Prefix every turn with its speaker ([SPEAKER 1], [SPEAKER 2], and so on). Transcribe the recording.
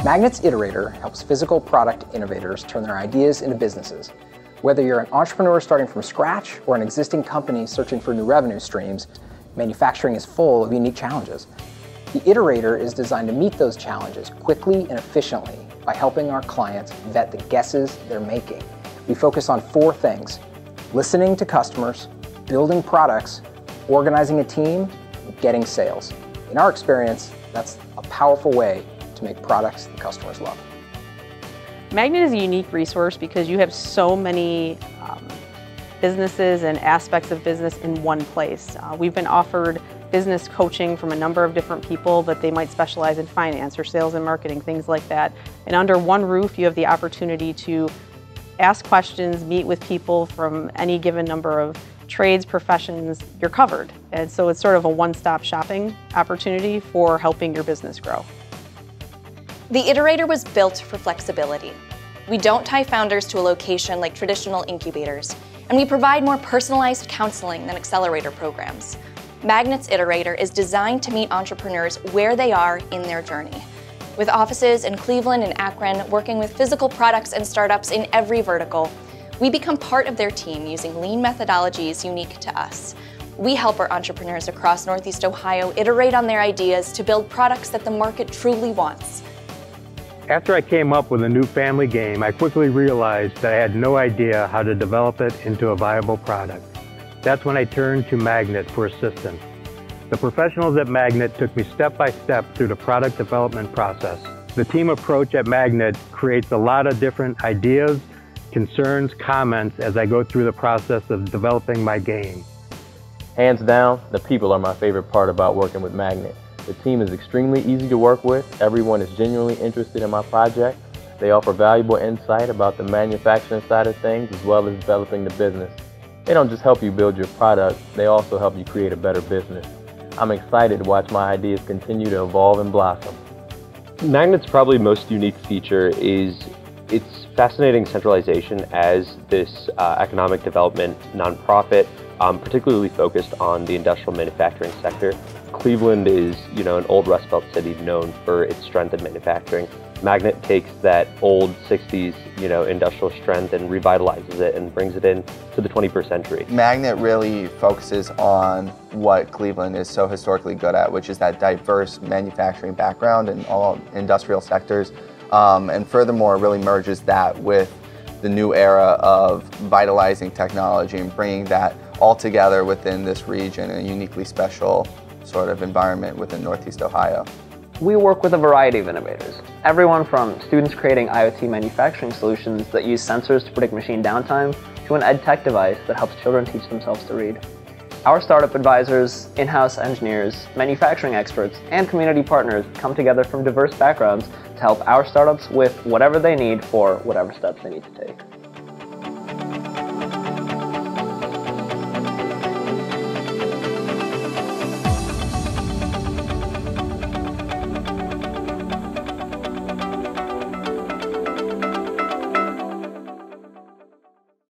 [SPEAKER 1] Magnet's Iterator helps physical product innovators turn their ideas into businesses. Whether you're an entrepreneur starting from scratch or an existing company searching for new revenue streams, manufacturing is full of unique challenges. The Iterator is designed to meet those challenges quickly and efficiently by helping our clients vet the guesses they're making. We focus on 4 things: listening to customers, building products, organizing a team, and getting sales. In our experience, that's a powerful way to make products the customers love.
[SPEAKER 2] Magnet is a unique resource because you have so many businesses and aspects of business in one place. We've been offered business coaching from a number of different people that they might specialize in finance or sales and marketing, things like that. And under one roof, you have the opportunity to ask questions, meet with people from any given number of trades, professions. You're covered. And so it's sort of a one-stop shopping opportunity for helping your business grow.
[SPEAKER 3] The Iterator was built for flexibility. We don't tie founders to a location like traditional incubators, and we provide more personalized counseling than accelerator programs. Magnet's Iterator is designed to meet entrepreneurs where they are in their journey. With offices in Cleveland and Akron working with physical products and startups in every vertical, we become part of their team using lean methodologies unique to us. We help our entrepreneurs across Northeast Ohio iterate on their ideas to build products that the market truly wants.
[SPEAKER 4] After I came up with a new family game, I quickly realized that I had no idea how to develop it into a viable product. That's when I turned to Magnet for assistance. The professionals at Magnet took me step by step through the product development process. The team approach at Magnet creates a lot of different ideas, concerns, comments as I go through the process of developing my game.
[SPEAKER 5] Hands down, the people are my favorite part about working with Magnet. The team is extremely easy to work with. Everyone is genuinely interested in my project. They offer valuable insight about the manufacturing side of things as well as developing the business. They don't just help you build your product, they also help you create a better business. I'm excited to watch my ideas continue to evolve and blossom.
[SPEAKER 6] Magnet's probably most unique feature is its fascinating centralization as this economic development nonprofit, particularly focused on the industrial manufacturing sector. Cleveland is, an old Rust Belt city known for its strength in manufacturing. Magnet takes that old 60s, industrial strength and revitalizes it and brings it in to the 21st century.
[SPEAKER 7] Magnet really focuses on what Cleveland is so historically good at, which is that diverse manufacturing background in all industrial sectors, and furthermore really merges that with the new era of vitalizing technology and bringing that all together within this region in a uniquely special sort of environment within Northeast Ohio.
[SPEAKER 8] We work with a variety of innovators, everyone from students creating IoT manufacturing solutions that use sensors to predict machine downtime to an ed tech device that helps children teach themselves to read. Our startup advisors, in-house engineers, manufacturing experts, and community partners come together from diverse backgrounds to help our startups with whatever they need for whatever steps they need to take.